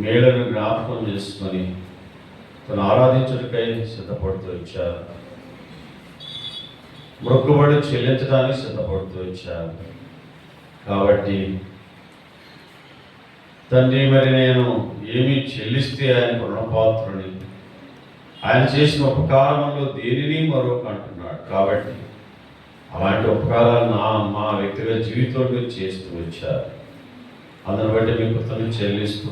మేళను జ్ఞాపకం చేసుకొని తను ఆరాధించుటకై సిద్ధపడుతూ వచ్చారు. మొక్కుబడి చెల్లించడానికి సిద్ధపడుతూ వచ్చారు. కాబట్టి తండ్రి, మరి నేను ఏమి చెల్లిస్తే ఆయన రుణపాత్రుని, ఆయన చేసిన ఉపకారంలో దేనిని మరొక అంటున్నాడు. కాబట్టి అలాంటి ఉపకారాలు మా వ్యక్తిగత జీవితంలో చేస్తూ వచ్చారు. అందుని బట్టి మీ కృతజ్ఞతలు చెల్లిస్తూ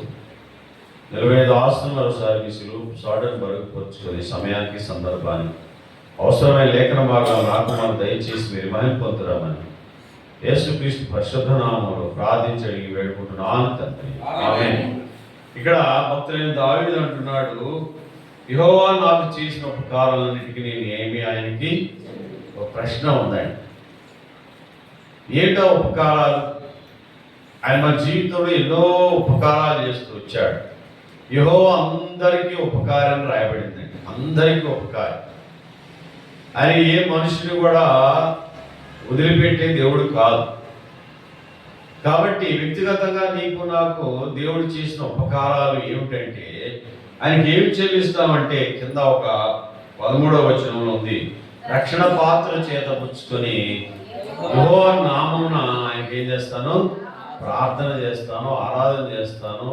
45 ఆస్తులను ఒకసారి మీ సిలువు సాటను బరుగుపరుచుకొని సమయానికి సందర్భానికి అవసరమైన లేఖన భాగాలు రాకుమారు దయచేసి మీరు మహిమ పొందుతామని యేసుక్రీస్తు పరిశుద్ధ నామములో ప్రార్థించి అడిగి వేడుకుంటున్నాను తండ్రి, ఆమేన్. ఇక్కడ భక్తులైన దావీదు అంటున్నాడు, యెహోవా నాకు చేసిన ఉపకారాలన్నిటికీ నేను ఏమి, ఆయనకి ఒక ప్రశ్న ఉందండి. ఏంటో ఉపకారాలు? ఆయన మన జీవితంలో ఎన్నో ఉపకారాలు చేస్తూ వచ్చాడు. యెహోవా అందరికీ ఉపకారం రాయబడిందండి, అందరికీ ఉపకారం. ఆయన ఏ మనుషుని కూడా వదిలిపెట్టే దేవుడు కాదు. కాబట్టి వ్యక్తిగతంగా నీకు నాకు దేవుడు చేసిన ఉపకారాలు ఏమిటంటే, ఆయనకి ఏమి చెల్లిస్తామంటే కింద ఒక 13వ వచనంలో ఉంది, రక్షణ పాత్ర చేత పుచ్చుకొని యెహోవా నామమున ఆయనకి ఏం చేస్తాను, ప్రార్థన చేస్తాను, ఆరాధన చేస్తాను,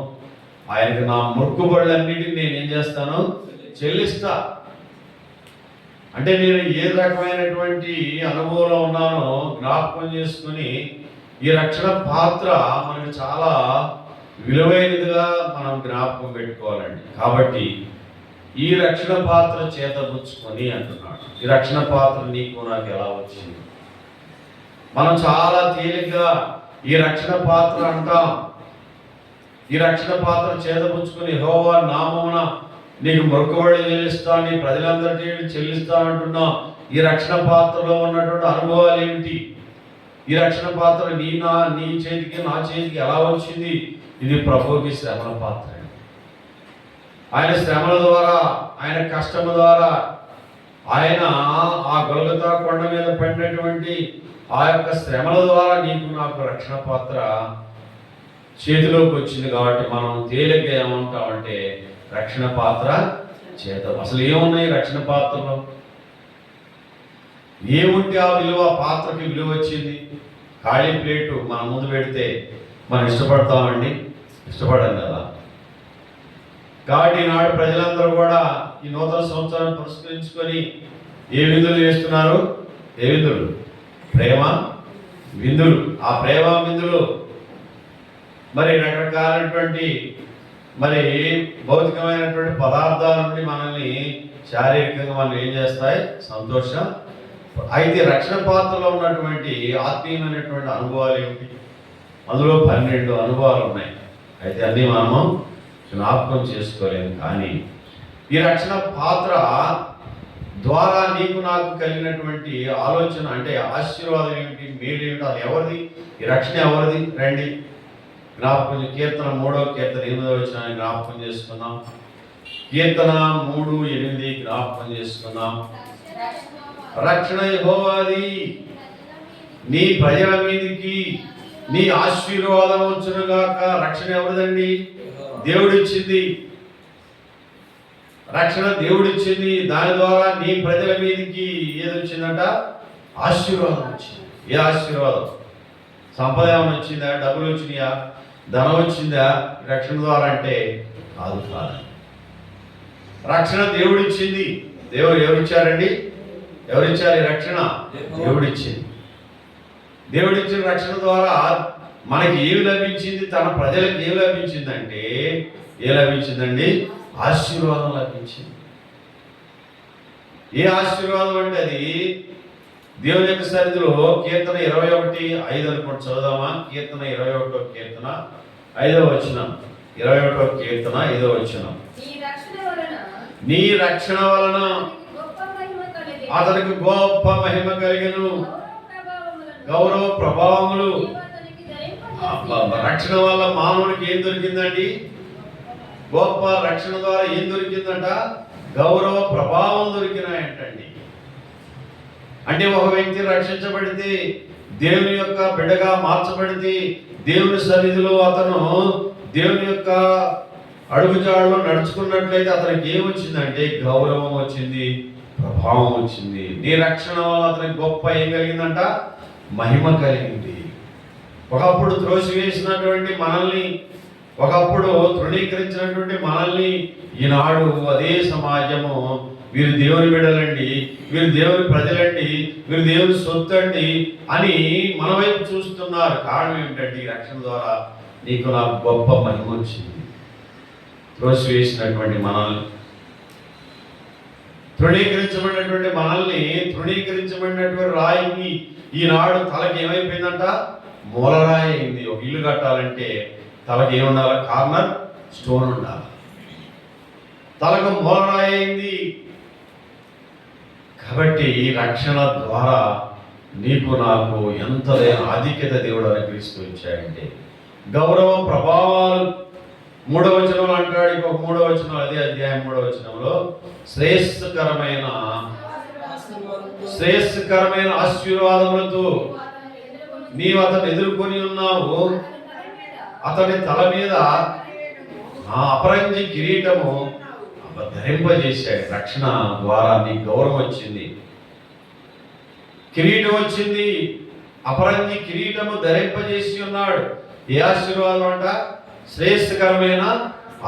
ఆయనకి నా మొక్కుబడులన్నిటిని నేను ఏం చేస్తాను, చెల్లిస్తా. అంటే నేను ఏ రకమైనటువంటి అనుభవంలో ఉన్నానో జ్ఞాపకం చేసుకుని ఈ రక్షణ పాత్ర మనకు చాలా విలువైనదిగా మనం జ్ఞాపకం పెట్టుకోవాలండి. కాబట్టి ఈ రక్షణ పాత్ర చేతపుచ్చుకొని అంటున్నాడు. ఈ రక్షణ పాత్ర నీకు నాకు ఎలా వచ్చింది? మనం చాలా తేలిగ్గా ఈ రక్షణ పాత్ర అంటాం. ఈ రక్షణ పాత్ర చేతపుచ్చుకొని యెహోవా నామమున నీకు మొక్కుబడి చెల్లిస్తాను, నీ ప్రజలందరికీ చెల్లిస్తానంటున్నాం. ఈ రక్షణ పాత్రలో ఉన్నటువంటి అనుభవాలు ఏమిటి? ఈ రక్షణ పాత్ర నీ చేతికి నా చేతికి ఎలా వచ్చింది? ఇది ప్రభువుకి శ్రమల పాత్ర. ఆయన శ్రమల ద్వారా, ఆయన కష్టం ద్వారా, ఆయన ఆ గొల్గొతా కొండ మీద పడినటువంటి ఆ యొక్క శ్రమల ద్వారా నీకు నాకు రక్షణ పాత్ర చేతిలోకి వచ్చింది. కాబట్టి మనం తేలిగ్గా ఏమంటామంటే రక్షణ పాత్ర చేత. అసలు ఏమున్నాయి రక్షణ పాత్రలో? ఏముంటే ఆ విలువ, పాత్రకి విలువ వచ్చింది? ఖాళీ ప్లేటు మన ముందు పెడితే మనం ఇష్టపడతామండి? ఇష్టపడం కదా. కాబట్టి ఈనాడు ప్రజలందరూ కూడా ఈ నూతన సంవత్సరాన్ని పురస్కరించుకొని ఏ విందులు చేస్తున్నారు? ఏ విందులు? ప్రేమ విందులు. ఆ ప్రేమ విందులు మరి రకరకాలైనటువంటి మరి భౌతికమైనటువంటి పదార్థాల నుండి మనల్ని శారీరకంగా మనం ఏం చేస్తాయి? సంతోషం. అయితే రక్షణ పాత్రలో ఉన్నటువంటి ఆత్మీయమైనటువంటి అనుభవాలు ఏమిటి? అందులో 12 అనుభవాలు ఉన్నాయి. అయితే అన్నీ మనము జ్ఞాపకం చేసుకోలేము. కానీ ఈ రక్షణ పాత్ర ద్వారా నీకు నాకు కలిగినటువంటి ఆలోచన అంటే ఆశీర్వాదం ఏమిటి, మేలు ఏమిటి, అది ఎవరిది? ఈ రక్షణ ఎవరిది? రండి జ్ఞాపకం. కీర్తన 3వ కీర్తన 8వ వచనాన్ని జ్ఞాపకం చేసుకుందాం. కీర్తన 3:8 జ్ఞాపకం చేసుకుందాం. రక్షణ యెహోవాది, నీ ప్రజల మీదికి నీ ఆశీర్వాదం వచ్చునుగాక. రక్షణ ఎవరిదండి? దేవుడిచ్చింది. రక్షణ దేవుడిచ్చింది. దాని ద్వారా నీ ప్రజల మీదికి ఏది వచ్చిందంట? ఆశీర్వాదం వచ్చింది. ఏ ఆశీర్వాదం? సంపద ఏమైనా వచ్చిందా? డబ్బులు వచ్చినాయా? ధనం వచ్చిందా రక్షణ ద్వారా? అంటే కాదు. రక్షణ దేవుడిచ్చింది. ఎవరిచ్చారండి? ఎవరిచ్చారు ఈ రక్షణ? దేవుడిచ్చింది. దేవుడిచ్చిన రక్షణ ద్వారా మనకి ఏమి లభించింది? తన ప్రజలకు ఏమి లభించిందంటే లభించిందండి? ఆశీర్వాదం లభించింది. ఏ ఆశీర్వాదం అంటే అది దేవుని యొక్క సన్నిధిలో కీర్తన 21:5 అనుకోండి, చదువుదామా? కీర్తన 21వ కీర్తన 5వ వచనం. 21వ కీర్తన 5వ వచనం. నీ రక్షణ వలన అతనికి గొప్ప మహిమ కలిగెను, గౌరవ ప్రభావములు. రక్షణ వల్ల మానవునికి ఏం దొరికిందండి? గొప్ప రక్షణ ద్వారా ఏం దొరికిందంట? గౌరవ ప్రభావం దొరికినాయంటండి. అంటే ఒక వ్యక్తి రక్షించబడితే, దేవుని యొక్క బిడ్డగా మార్చబడితే, దేవుని సన్నిధిలో అతను దేవుని యొక్క అడుగుజాడలో నడుచుకున్నట్లయితే అతనికి ఏమొచ్చిందంటే గౌరవం వచ్చింది, ప్రభావం వచ్చింది. నీ రక్షణ వల్ల అతనికి గొప్ప ఏం కలిగిందంట? మహిమ కలిగింది. ఒకప్పుడు త్రోసివేసినటువంటి మనల్ని, ఒకప్పుడు తృణీకరించినటువంటి మనల్ని ఈనాడు అదే సమాజము వీరు దేవుని బిడ్డలండి, వీరు దేవుని ప్రజలండి, వీరు దేవుని సొత్తు అండి అని మన వైపు చూస్తున్నారు. కారణం ఏమిటంటే ఈ రక్షణ ద్వారా నీకు నాకు గొప్ప మహిమ వచ్చింది. త్రోసివేసినటువంటి మనల్ని, తృణీకరించబడినటువంటి మనల్ని, తృణీకరించబడినటువంటి రాయికి ఈనాడు తలకి ఏమైపోయిందంట? మూలరాయి అయింది. ఒక ఇల్లు కట్టాలంటే తలకి ఏముండాలి? కార్నర్ స్టోన్ ఉండాలి. తలకు మూలరాయి అయింది. కాబట్టి ఈ రక్షణ ద్వారా నీకు నాకు ఎంతదైన ఆధిక్యత దేవుడు అనుగ్రహిస్తూ ఇచ్చాడంటే, గౌరవ ప్రభావాలు 3వ వచనంలో అంటాడు. ఇంకొక 3వ వచనం, అదే అధ్యాయం 3వ వచనంలో శ్రేయస్కరమైన ఆశీర్వాదములతో నీవు అతను ఎదుర్కొని ఉన్నావు. అతని తల మీద అపరంజి కిరీటము ధరింపజేశాడు. రక్షణ ద్వారా నీకు గౌరవం వచ్చింది, కిరీటం వచ్చింది. అపరంజి కిరీటము ధరింపజేసి ఉన్నాడు. ఏ ఆశీర్వాదం అంట? శ్రేయస్కరమైన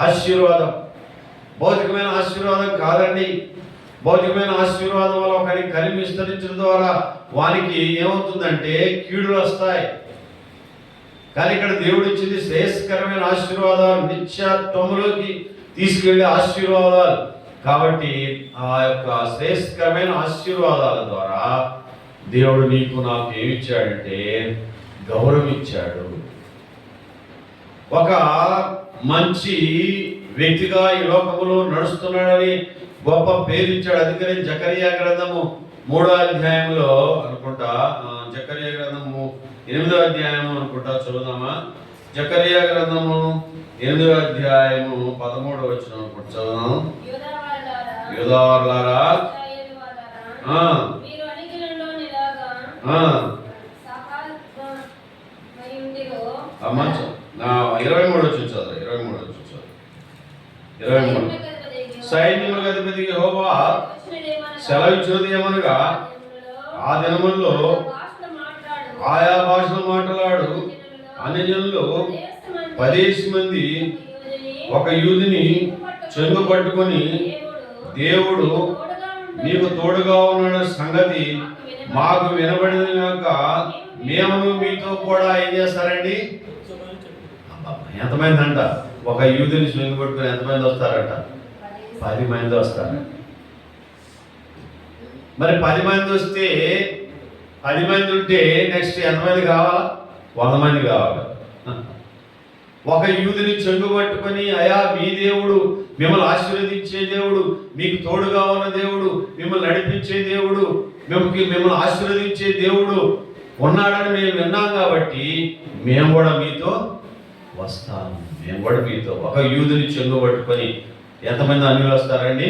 ఆశీర్వాదం. భౌతికమైన ఆశీర్వాదం కాదండి. భౌతికమైన ఆశీర్వాదం వల్ల ఒకరికి కలిమి విస్తరించడం ద్వారా వానికి ఏమవుతుందంటే కీడులు వస్తాయి. కానీ ఇక్కడ దేవుడు ఇచ్చింది శ్రేయస్కరమైన ఆశీర్వాదాలు, నిత్యత్వములోకి తీసుకెళ్లే ఆశీర్వాదాలు. కాబట్టి ఆ యొక్క శ్రేయస్కరమైన ఆశీర్వాదాల ద్వారా దేవుడు నీకు నాకు ఏమిచ్చాడంటే గౌరవం ఇచ్చాడు. ఒక మంచి వ్యక్తిగా ఈ లోకములో నడుస్తున్నాడని గొప్ప పేరు ఇచ్చాడు. అందుకని జకరియా గ్రంథము 3వ అధ్యాయంలో అనుకుంటా, జకరియా గ్రంథము 8వ అధ్యాయము అనుకుంటా, చదువుదామా? జకరియా గ్రంథము 8వ అధ్యాయము 13వ వచనం అనుకుంటా, చదువుదాం. యూదావారులారా, మంచి 23 వచ్చి చదువు. 23 సైన్యములకు అధిపతి యెహోవా సెలవిచ్చినది ఏమనగా, ఆ దినముల్లో ఆయా భాషలు మాట్లాడు అన్ని జనులు 10 మంది ఒక యూదుని చెంగు పట్టుకొని, దేవుడు నీకు తోడుగా ఉన్న సంగతి మాకు వినబడిన గాక మేము మీతో కూడా ఏం చేస్తారండి? ఎంతమంది అంట? ఒక యూదుని చెంగు పట్టుకొని ఎంతమంది వస్తారంట? 10 మంది వస్తారు. మరి 10 మంది వస్తే 10 మంది ఉంటే నెక్స్ట్ ఎంతమంది కావాలా? 100 మంది కావాలి. ఒక యూదుని చెంగు పట్టుకొని, అయా మీ దేవుడు, మిమ్మల్ని ఆశీర్వదించే దేవుడు, మీకు తోడుగా ఉన్న దేవుడు, మిమ్మల్ని నడిపించే దేవుడు, మిమ్మల్ని ఆశీర్వదించే దేవుడు ఉన్నాడని మేము విన్నాం కాబట్టి మేము కూడా మీతో వస్తాము. మేము కూడా మీతో. ఒక యూదుని చెంగు పట్టుకొని ఎంతమంది అన్యులు వస్తారండి?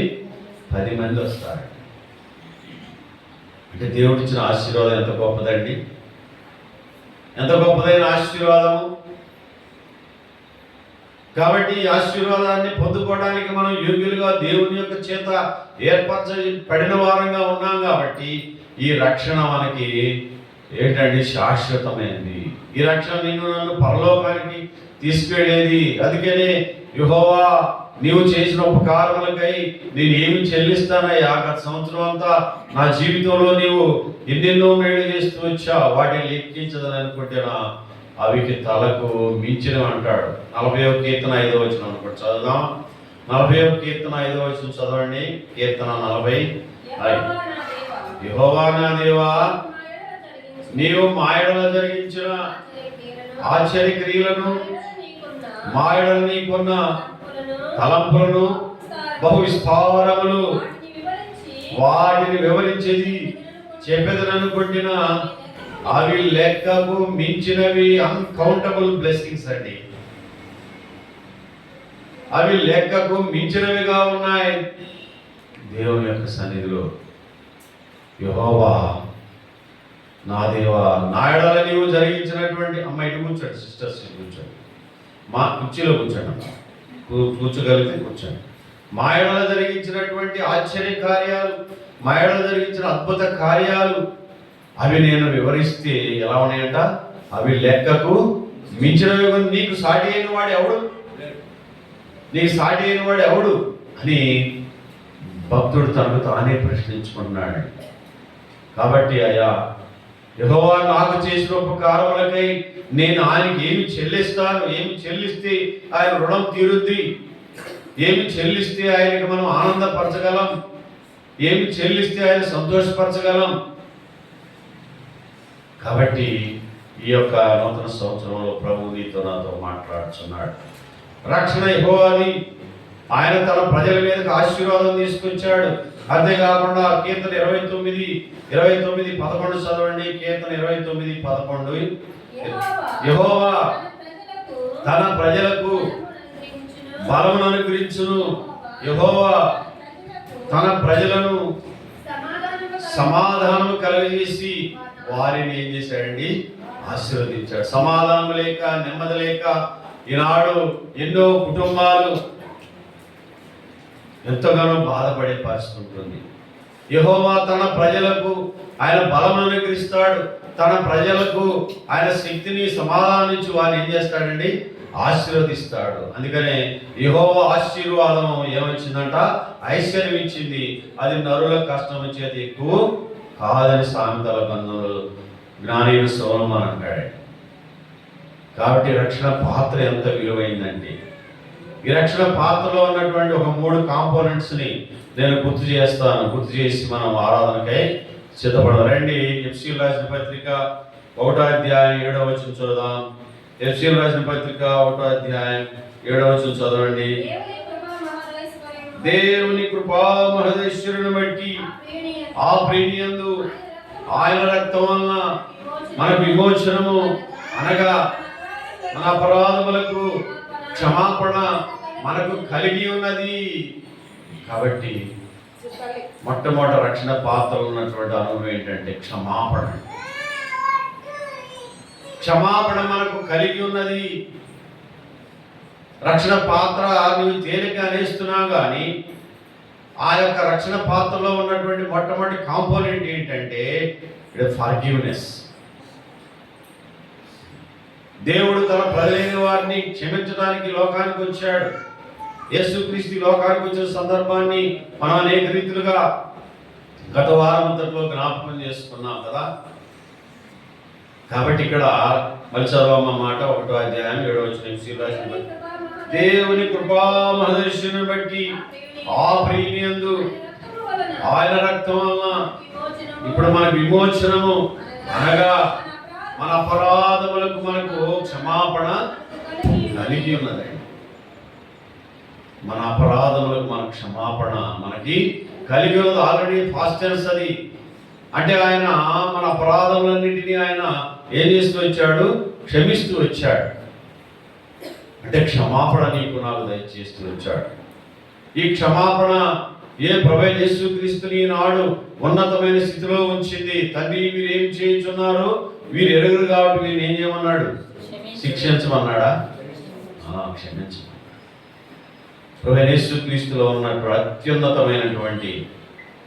10 మంది వస్తారు. అంటే దేవుడు ఇచ్చిన ఆశీర్వాదం ఎంత గొప్పదండి! ఎంత గొప్పదైన ఆశీర్వాదము. కాబట్టి ఈ ఆశీర్వాదాన్ని పొందుకోవడానికి మనం యోగ్యులుగా దేవుని యొక్క చేత ఏర్పరచబడిన వారంగా ఉన్నాం. కాబట్టి ఈ రక్షణ మనకి ఏంటంటే శాశ్వతమైనది. ఈ రక్షణ నిన్ను నన్ను పరలోకానికి తీసుకెళ్ళేది. అందుకనే యెహోవా నీవు చేసిన ఉపకారములకై నేను ఏమి చెల్లిస్తానయ్యా? గత సంవత్సరం అంతా నా జీవితంలో నీవు ఎన్నెన్నో మేలు చేస్తూ వచ్చావు, వాటిని లెక్కించదని అనుకుంటేనా అవికి తలకు మించినవి అంటాడు. 40వ కీర్తన 5వ వచనం అనుకోండి, చదువుదాం. 40వ కీర్తన 5వ వచనం చదవండి. కీర్తన 40. యెహోవా నా దేవా, నీవు మా యెడల జరిగించిన ఆశ్చర్య క్రియలను, మా యెడల నీకున్న తలంపులను, బహు విస్తారములు వాటిని వివరించేది చెప్పేదనను కొట్టిన అవి లెక్కకు మించినవి. అన్కౌంటబుల్ బ్లెస్సింగ్స్ అండి. అవి లెక్కకు మించినవిగా ఉన్నాయి దేవుని యొక్క సన్నిధిలో. యెహోవా నా దేవా, నా యెడల నీవు జరిగించినటువంటి, అమ్మ ఇటు కూర్చోండి, సిస్టర్స్ కూర్చోండి, మా కుర్చీలో కూర్చోండి. కూర్చోగలిగితే కూర్చోండి. మా ఎడల జరిగించినటువంటి ఆశ్చర్య కార్యాలు, మా ఎడల జరిగించిన అద్భుత కార్యాలు అవి నేను వివరిస్తే ఎలా ఉన్నాయంట? అవి లెక్కకు మించినవి. నీకు సాటి అయిన వాడు ఎవడు? నీకు సాటి అయిన వాడు ఎవడు అని భక్తుడు తనకు తానే ప్రశ్నించుకుంటున్నాడు. కాబట్టి అయ్యా, యెహోవా నాకు చేసిన ఉపకారములకై నేను ఆయనకి ఏమి చెల్లిస్తాను? ఏమి చెల్లిస్తే ఆయన రుణం తీరుద్ది? ఏమి చెల్లిస్తే ఆయనకి మనం ఆనందపరచగలం? ఏమి చెల్లిస్తే ఆయన సంతోషపరచగలం? కాబట్టి ఈ యొక్క నూతన సంవత్సరంలో ప్రభు నీతో నాతో మాట్లాడుతున్నాడు. రక్షణ యెహోవాది. ఆయన తన ప్రజల మీదకి ఆశీర్వాదం తీసుకొచ్చాడు. అంతేకాకుండా కీర్తన 29:11 చదవండి. కీర్తన 29:11. యెహోవా తన ప్రజలకు బలమును అనుగ్రహించును. యెహోవా తన ప్రజలను సమాధానము కలుగజేసి వారిని ఏం చేశాడండి? ఆశీర్వదించాడు. సమాధానం లేక, నెమ్మది లేక ఈనాడు ఎన్నో కుటుంబాలు ఎంతగానో బాధపడే పరిస్థితి ఉంటుంది. యెహోవా తన ప్రజలకు ఆయన బలం అనుగ్రహిస్తాడు. తన ప్రజలకు ఆయన శక్తిని, సమాధానం ఇచ్చి వారిని ఏం చేస్తాడండి? ఆశీర్వదిస్తాడు. అందుకనే యెహోవా ఆశీర్వాదం ఏమొచ్చిందంట? ఐశ్వర్యం ఇచ్చింది. అది నరుల కష్టం చేతి ఎక్కువ కాదని సామెతల గ్రంథంలో జ్ఞానైన సొలొమోను అంటాడు. కాబట్టి రక్షణ పాత్ర ఎంత విలువైందండి. ఈ రక్షణ పాత్రలో ఉన్నటువంటి ఒక 3 కాంపోనెంట్స్ని నేను గుర్తు చేస్తాను. గుర్తు చేసి మనం ఆరాధనకై సిద్ధపడదాం. రండి, ఎఫ్సీయులకు రాసిన పత్రిక 1వ అధ్యాయం 7వ వచనం చూద్దాం. ఎఫ్సీయులకు రాసిన పత్రిక 1వ అధ్యాయం 7వ వచనం చదవండి. దేవుని కృపా మహదైశ్వర్యమును బట్టి ఆ ప్రేమియందు ఆయన రక్తం వలన మన విమోచనము, అనగా మన అపరాధములకు క్షమాపణ మనకు కలిగి ఉన్నది. కాబట్టి మొట్టమొదటి రక్షణ పాత్రలో ఉన్నటువంటి అనుభవం ఏంటంటే క్షమాపణ. క్షమాపణ మనకు కలిగి ఉన్నది. రక్షణ పాత్ర నువ్వు తేలిక అనేస్తున్నావు, కానీ ఆ యొక్క రక్షణ పాత్రలో ఉన్నటువంటి మొట్టమొదటి కాంపోనెంట్ ఏంటంటే ఫర్గివ్నెస్. దేవుడు తన ప్రజలైన వారిని క్షమించడానికి లోకానికి వచ్చాడు. యేసుక్రీస్తు లోకానికి వచ్చిన సందర్భాన్ని మనం అనేక రీతులుగా గత వారం అంతట్లో జ్ఞాపకం చేసుకున్నాం కదా. కాబట్టి ఇక్కడ మళ్ళీ చదవమ్మ మాట 1వ అధ్యాయం 7వ వచనం. దేవుని కృపా మహదైశ్వర్యమును బట్టి ఆ ప్రేమియందు ఆయన రక్తం వలన ఇప్పుడు మన విమోచనము, అనగా మన అపరాధములకు మనకు క్షమాపణ కలిగి ఉన్నదండి. మన అపరాధములకు మన క్షమాపణ మనకి కలిగి ఉన్నది. ఆల్రెడీ ఫాస్ట్ టెన్స్ అది. అంటే ఆయన మన అపరాధములన్నింటినీ ఆయన ఏం చేస్తూ వచ్చాడు? క్షమిస్తూ వచ్చాడు. అంటే క్షమాపణ నీకు నాకు దయచేస్తూ వచ్చాడు. ఈ క్షమాపణ ప్రభు యేసుక్రీస్తుని నాడు ఉన్నతమైన స్థితిలో ఉంచింది. తండ్రి వీరు ఏం చేయించున్నారు? వీరు ఎరుగురు కాబట్టి వీరిని ఏం చేయమన్నాడు? శిక్షించమన్నాడా? క్షమించమన్నాడు. ప్రభు యేసుక్రీస్తులో ఉన్నటువంటి అత్యున్నతమైనటువంటి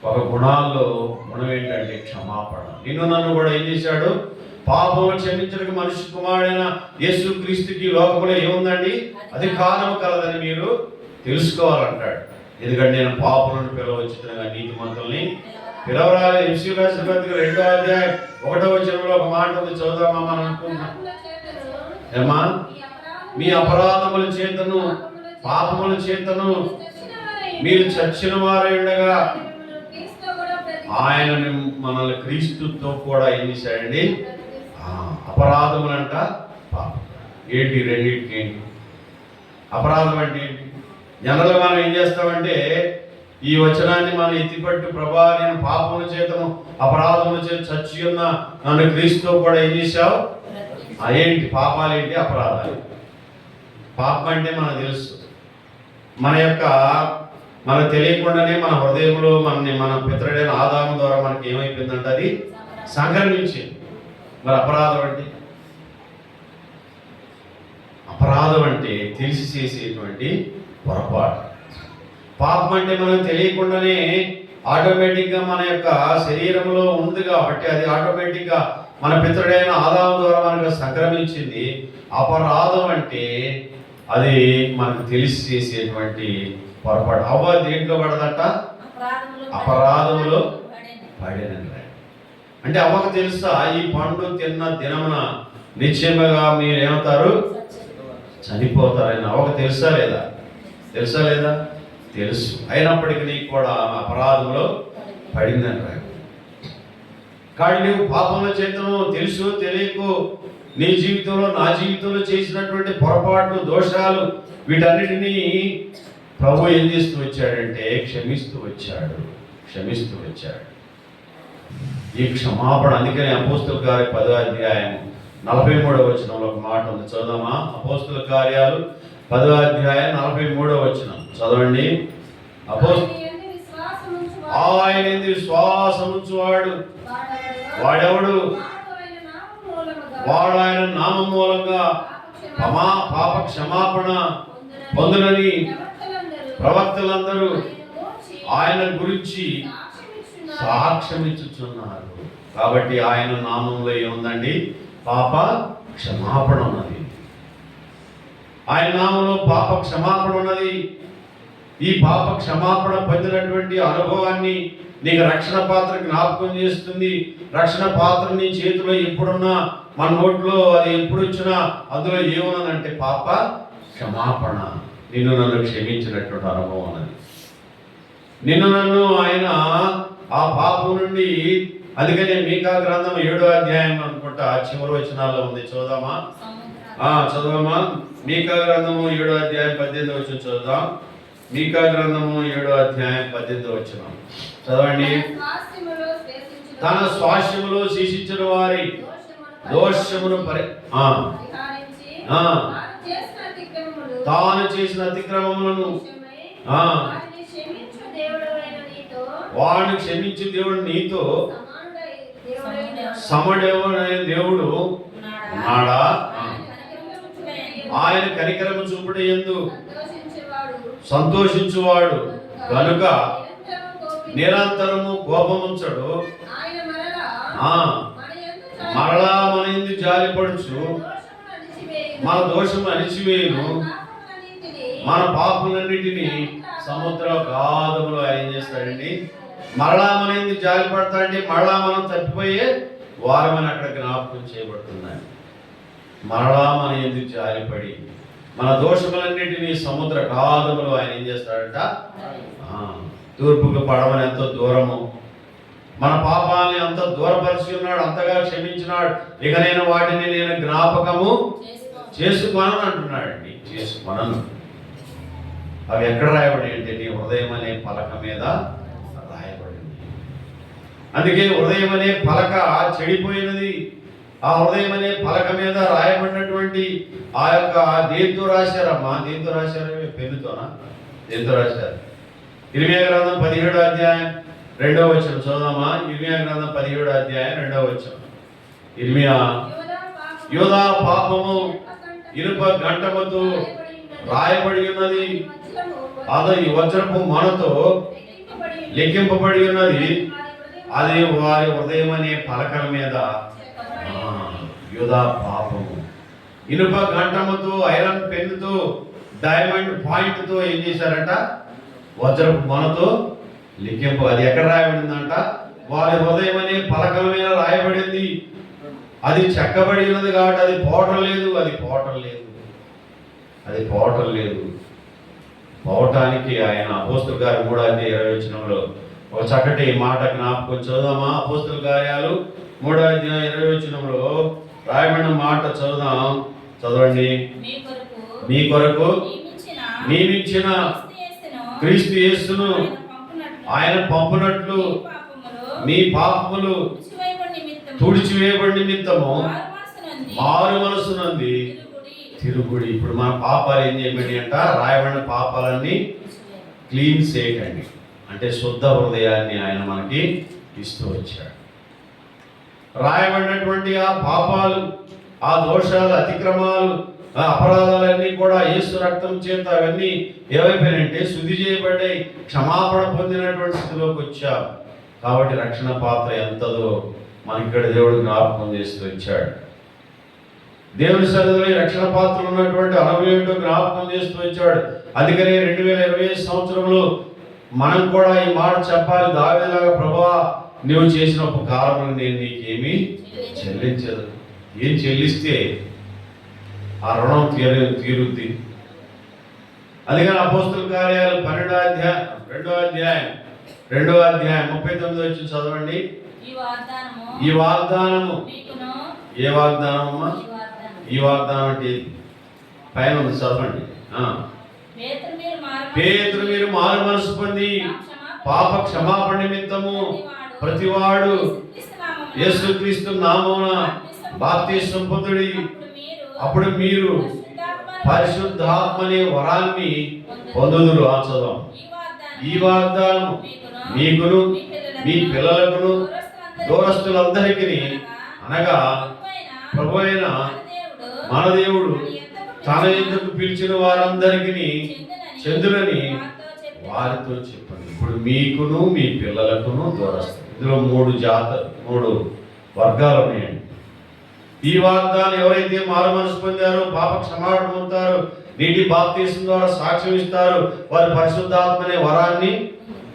ఒక గుణాల్లో గుణం ఏంటంటే క్షమాపణ. నిన్ను నన్ను కూడా ఏం చేశాడు? పాపములు క్షమించడానికి మనిషి కుమారుడైన యేసుక్రీస్తుకి లోకములో ఏముందండి? అధికారము కలదని మీరు తెలుసుకోవాలంటాడు. ఎందుకంటే నేను పాపులను పిలవచ్చుగా నీతిమంతుల్ని పిలవరాలి. ఎఫెసీయులకు రాసిన పత్రిక 2వ అధ్యాయం 1వ వచనంలో ఒక మాట ఉంది, చదువుదామా మనం అనుకుంటున్నాం. ఏమా? మీ అపరాధముల చేతను పాపముల చేతను మీరు చచ్చిన వారై ఉండగా ఆయన మనల్ని క్రీస్తుతో కూడా ఏం చేశాడండి? అపరాధములంట పాపం. ఏంటి? రెండింటికి ఏంటి? అపరాధం అంటే ఏంటి? జనరల్గా మనం ఏం చేస్తామంటే ఈ వచనాన్ని మనం ఎత్తిపట్టు, ప్రభా నేను పాపముల చేతను అపరాధముల చేత చచ్చి ఉన్న నన్ను క్రీస్తుతో కూడా ఏం చేశావు? ఏంటి పాపాలు? ఏంటి అపరాధాలు? పాపం అంటే మనకు తెలుసు, మనకు తెలియకుండానే మన హృదయంలో మన పితరుడైన ఆదాము ద్వారా మనకి ఏమైపోయిందంటే అది సంక్రమించింది. మరి అపరాధం అంటే అపరాధం అంటే తెలిసి చేసేటువంటి పొరపాటు. పాపం అంటే మనం తెలియకుండానే ఆటోమేటిక్గా మన యొక్క శరీరంలో ఉంది కాబట్టి అది ఆటోమేటిక్గా మన పితరుడైన ఆదాము ద్వారా మనకు సంక్రమించింది. అపరాధం అంటే అది మనకు తెలిసి చేసేటువంటి పొరపాటు. అవ్వ దేంట్లో పడదట? అపరాధములో పడినని. అంటే అవ్వకు తెలుసా ఈ పండు తిన్న దినమున నిశ్చయముగా మీరు ఏమవుతారు? చనిపోతారని అవ్వకు తెలుసా లేదా? తెలుసా లేదా? తెలుసు. అయినప్పటికీ కూడా అపరాధంలో పడిందని రాయబడింది. కానీ నువ్వు పాపంలో చేతను తెలుసు తెలియకు నీ జీవితంలో నా జీవితంలో చేసినటువంటి పొరపాట్లు దోషాలు వీటన్నిటినీ ప్రభు ఏం చేస్తూ వచ్చాడంటే క్షమిస్తూ వచ్చాడు. ఈ క్షమాపణ అందుకని అపోస్తుల కార్య 10వ అధ్యాయం 43వ వచనంలో ఒక మాట ఉంది, చదువుదామా? అపోస్తుల కార్యాలు 10వ అధ్యాయం 43వ వచనం చదవండి. ఆయన విశ్వాసం ఉంచువాడు వాడెవడు? వాడు ఆయన నామం మూలంగా పాప క్షమాపణ పొందునని ప్రవక్తలందరూ ఆయన గురించి సాక్ష్యం ఇచ్చుచున్నారు. కాబట్టి ఆయన నామంలో ఏముందండి? పాప క్షమాపణ ఉన్నది. ఆయన నామంలో పాప క్షమాపణ ఉన్నది. ఈ పాప క్షమాపణ పొందినటువంటి అనుభవాన్ని నీకు రక్షణ పాత్ర జ్ఞాపకం చేస్తుంది. రక్షణ పాత్ర నీ చేతిలో ఎప్పుడున్నా, మన నోట్లో అది ఎప్పుడు వచ్చినా అందులో ఏమున్నదంటే పాప క్షమాపణ. నిన్ను నన్ను క్షమించినటువంటి అనుభవం అన్నది. నిన్ను నన్ను ఆయన ఆ పాపం నుండి, అందుకనే మీకా గ్రంథం 7వ అధ్యాయం అనుకుంటా చివరి వచనాల్లో ఉంది, చదువుదామా? చదవమా? మీకా గ్రంథము 7వ అధ్యాయం 18వ వచనం చదువుదాం. మీకా గ్రంథము 7వ అధ్యాయం 18వ వచనం చదవండి. తన స్వాస్థ్యములో శేషించిన వారి దోషమును తాను చేసిన అతిక్రమములను వాడిని క్షమించు దేవుడు నీతో సమడెవడనే దేవుడు ఉన్నాడా? ఆయన కనికరము చూపుట యందు సంతోషించువాడు కనుక నిరంతరము కోపముంచడు. మరలా మన యందు జాలిపడుచు మన దోషము అణిచివేయును. మన పాపములన్నిటినీ సముద్ర గాధములో ఆయన ఏం చేస్తాడండి? మరలా మన యందు జాలి పడతాడండి. మరలా మనం తప్పిపోయే వారమని అక్కడ జ్ఞాపకం చేయబడుతున్నాయి. మరలా మన యందు జాలిపడి మన దోషములన్నిటినీ సముద్ర గాధములో ఆయన ఏం చేస్తాడంట? తూర్పుకు పడమని ఎంతో దూరము, మన పాపాలని అంత దూరపరిచి ఉన్నాడు, అంతగా క్షమించినాడు. ఇక నేను వాటిని నేను జ్ఞాపకము చేసుకొనను అంటున్నాడండి. చేసుకొనను. అవి ఎక్కడ రాయబడి అంటే నీ హృదయం అనే పలక మీద రాయబడింది. అందుకే హృదయం అనే పలక చెడిపోయినది. ఆ హృదయం అనే పలక మీద రాయబడినటువంటి ఆ యొక్క దేంతో రాశారమ్మా? దేంతో రాశారు? పెన్నుతోనా? దేంతో రాశారు? ఇర్మియా గ్రంథం 17వ అధ్యాయం 2వ వచనం చదువుదామా? ఇర్మియా గ్రంథం 17వ అధ్యాయం 2వ వచనం. ఇర్మియా యూదా పాపము ఇనుప గంటముతో రాయబడి ఉన్నది, అది వజ్రపు మనతో లెక్కింపబడి ఉన్నది. అది వారి హృదయం అనే పలకల మీద. యూదా పాపము ఇనుప గంటముతో, ఐరన్ పెన్నుతో, డైమండ్ పాయింట్తో ఏం చేశారంట? వజ్రపు మనతో లిఖింపు. అది ఎక్కడ రాయబడిందంట? వారి హృదయం అనే పలకల మీద రాయబడింది. అది చెక్కబడి ఉన్నది కాబట్టి అది పోవటం లేదు. అది పోవటం లేదు. పోవటానికి ఆయన అపోస్తుల కార్యం 3వ అధ్యాయం 20వ వచనంలో ఒక చక్కటి మాట జ్ఞాపకం చదువుదామా? అపోస్తుల కార్యాలు 3వ అధ్యాయం 20వ వచనంలో రాయబడిన మాట చదువుదాం. చదవండి. మీ కొరకు నియమించిన క్రీస్తు యేసును ఆయన పంపునట్లు మీ పాపములు తుడిచివేయబడి నిమిత్తము మారు మనసునంది తిరుగుడి. ఇప్పుడు మన పాపాలు ఏం చేయబడి అంట? రాయబడిన పాపాలన్నీ క్లీన్ చేయకండి అంటే శుద్ధ హృదయాన్ని ఆయన మనకి ఇస్తూ వచ్చాడు. రాయబడినటువంటి ఆ పాపాలు, ఆ దోషాలు, అతిక్రమాలు అపరాధాలన్నీ కూడా యేసు రక్తం చేత అవన్నీ ఏమైపోయినాయంటే శుద్ధి చేయబడ్డాయి, క్షమాపణ పొందినటువంటి స్థితిలోకి వచ్చాం. కాబట్టి రక్షణ పాత్ర ఎంతదో మన ఇక్కడ దేవుడు జ్ఞాపకం చేస్తూ వచ్చాడు. దేవుని సన్నిధిలో రక్షణ పాత్రలు ఉన్నటువంటి అనుభవం ఏంటో జ్ఞాపకం చేస్తూ వచ్చాడు. అందుకనే 2020 సంవత్సరంలో మనం కూడా ఈ మాట చెప్పాలి. దావీదులాగా, ప్రభువా నువ్వు చేసిన ఉపకారం నేను నీకేమీ చెల్లించదు. ఏం చెల్లిస్తే ఆ రుణం తీరుద్ది. అందుకని అపోస్తుల కార్యాలు 12వ అధ్యాయం 39 వచ్చి చదవండి. ఈ వాగ్దానము ఏ వాగ్దానం అమ్మా? ఈ వాగ్దానం అంటే పైన ఉంది, చదవండి. పేతురు మీరు మారు మనసు పొంది పాప క్షమాపణ నిమిత్తము ప్రతివాడు యేసుక్రీస్తు నామమున బాప్తిస్మం పొందుడి. అప్పుడు మీరు పరిశుద్ధాత్మనే వరాన్ని పొందుదురు. చదవం. ఈ వాగ్దానం మీకును మీ పిల్లలకును దూరస్తులందరికీ, అనగా ప్రభు అయిన మన దేవుడు తన ఎందుకు పిలిచిన వారందరికీ చెందులని వారితో చెప్పండి. ఇప్పుడు మీకును మీ పిల్లలకును దూరస్తు. ఇందులో 3 వర్గాలు ఉన్నాయండి. ఈ వాగ్దానం ఎవరైతే మారు మనసు పొందారో, పాప క్షమాపణ పొందుతారో, నీటి బాప్తిసం ద్వారా సాక్ష్యం ఇస్తారు, వారి పరిశుద్ధాత్మనే వరాన్ని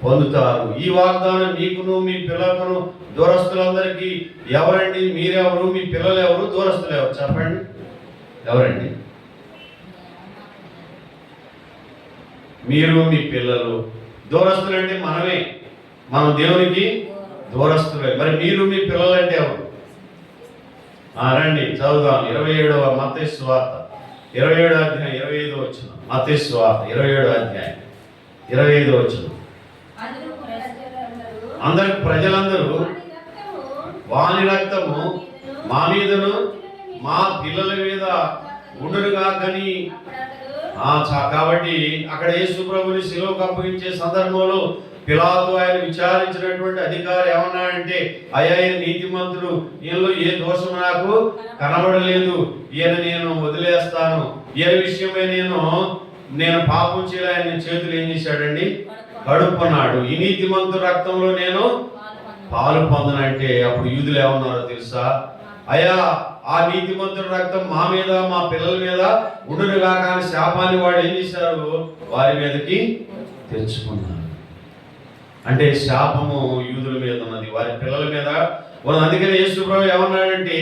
పొందుతారు. ఈ వాగ్దానం మీకును మీ పిల్లలకును దూరస్తులందరికీ. ఎవరండి? మీరెవరు? మీ పిల్లలు ఎవరు? దూరస్తులు ఎవరు? చెప్పండి. ఎవరండి? మీరు, మీ పిల్లలు. దూరస్తులు అంటే మనమే, మనం దేవునికి దూరస్తులే. మరి మీరు మీ పిల్లలు అంటే ఎవరు? రండి చదువుదాం. 27వ మత్తయి సువార్త 27వ అధ్యాయం 25వ వచనం. మత్తయి సువార్త 27వ అధ్యాయం 25వ వచనం. అందరు ప్రజలందరూ వాని రక్తము మా మీదను మా పిల్లల మీద ఉండునుగా కానీ. కాబట్టి అక్కడ యేసు ప్రభుని శిలువకు అప్పగించే సందర్భంలో పిలాతు ఆయన విచారించినటువంటి అధికారి ఏమన్నాడంటే, అయ్యా ఈయన నీతిమంతుడు, ఈయనలో ఏ దోషం నాకు కనబడలేదు, ఈయన నేను వదిలేస్తాను, ఈయన విషయమై నేను పాపం చేయాలి. ఆయన చేతులు ఏం చేశాడండి? కడుక్కున్నాడు. ఈ నీతిమంతుడు రక్తంలో నేను పాలు పొందనంటే అప్పుడు యూదులు ఏమన్నారో తెలుసా? అయ్యా ఆ నీతిమంతుడి రక్తం మా మీద మా పిల్లల మీద ఉండునుగా కానీ శాపాన్ని వాడు ఏం చేశారు? వారి మీదకి తెచ్చుకున్నారు. అంటే శాపము యూదుల మీద ఉన్నది, వారి పిల్లల మీద ఉన్నది. అందుకని యేసు ప్రభు ఏమన్నాడంటే,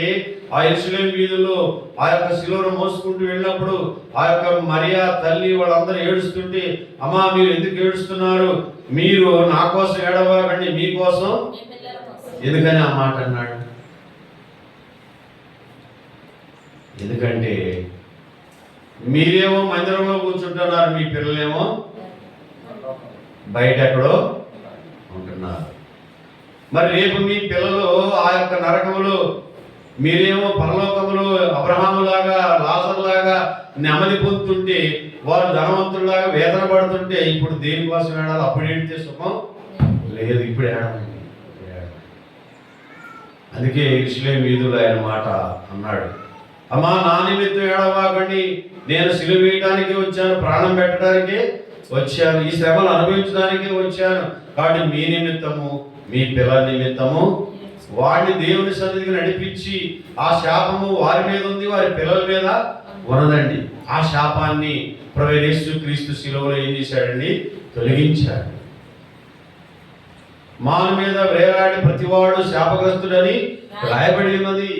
ఆ యెరూషలేము వీధుల్లో ఆ యొక్క శిలువను మోసుకుంటూ వెళ్ళినప్పుడు ఆ యొక్క మరియా తల్లి వాళ్ళందరూ ఏడుస్తుంటే, అమ్మా మీరు ఎందుకు ఏడుస్తున్నారు? మీరు నా కోసం ఏడవకండి, మీకోసం. ఎందుకని ఆ మాట అన్నాడు? ఎందుకంటే మీరేమో మందిరంలో కూర్చుంటున్నారు, మీ పిల్లలేమో బయట ఎక్కడో ఉంటున్నారు. మరి రేపు మీ పిల్లలు ఆ యొక్క నరకములు, మీరేమో పరలోకములు అబ్రహాములాగా లాజరులాగా నెమ్మది పొందుతుంటే, వారు ధనవంతులాగా వేదన పడుతుంటే ఇప్పుడు దేనికోసం ఏడాలి? అప్పుడు ఏడితే సుఖం లేదు, ఇప్పుడు ఏడాలి. అందుకే యెరూషలేము వీధులు ఆయన మాట అన్నాడు, అమ్మా నా నిమిత్తం ఏడవకండి, నేను సిలువ వేయడానికి వచ్చాను, ప్రాణం పెట్టడానికి వచ్చాను, ఈ శ్రమలు అనుభవించడానికి వచ్చాను. కాబట్టి మీ నిమిత్తము మీ పిల్లల నిమిత్తము వాడిని దేవుని సన్నిధికి నడిపించి, ఆ శాపము వారి మీద ఉంది, వారి పిల్లల మీద ఉన్నదండి. ఆ శాపాన్ని ప్రభువైన యేసుక్రీస్తు శిలువలో ఏం చేశాడండి? తొలగించాడు. మాను మీద వేలాడి ప్రతివాడు శాపగ్రస్తుడని రాయబడి ఉన్నది.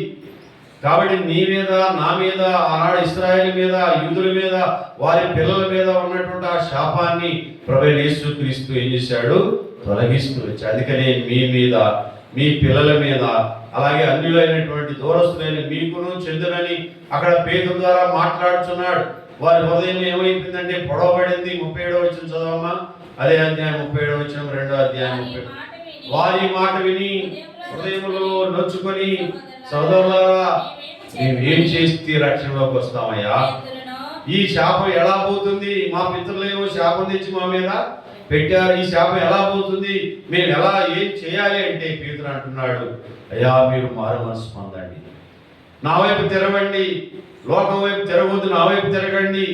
కాబట్టి నీ మీద నా మీద ఆనాడు ఇశ్రాయేలు మీద యూదుల మీద వారి పిల్లల మీద ఉన్నటువంటి ఆ శాపాన్ని ప్రభువైన యేసుక్రీస్తు ఏం చేశాడు? తొలగిస్తూ వచ్చాడు. అందుకనే మీ మీద మీ పిల్లల మీద అలాగే అన్యులైనటువంటి దూరస్తులైన మీకును చెందునని అక్కడ పేతురు ద్వారా మాట్లాడుతున్నాడు. వారి హృదయం ఏమైపోయిందంటే పొడవబడింది. 37వ వచనం చదవమ్మా. అదే అధ్యాయం 37వ వచనం 2వ అధ్యాయం 30. వారి మాట విని హృదయంలో నొచ్చుకొని, సోదరులారా మేమేం చేస్తే రక్షణలోకి వస్తామయ్యా? ఈ శాపం ఎలా పోతుంది? మా పితరులేమో శాపం తెచ్చి మా మీద పెట్టారు, ఈ శాపం ఎలా పోతుంది? మేము ఎలా ఏం చేయాలి అంటే పేతురు అంటున్నాడు, అయ్యా మీరు మారు మనసు పొందండి, నా వైపు తెరవండి, లోకం వైపు తిరగవద్దు, నా వైపు తిరగండి,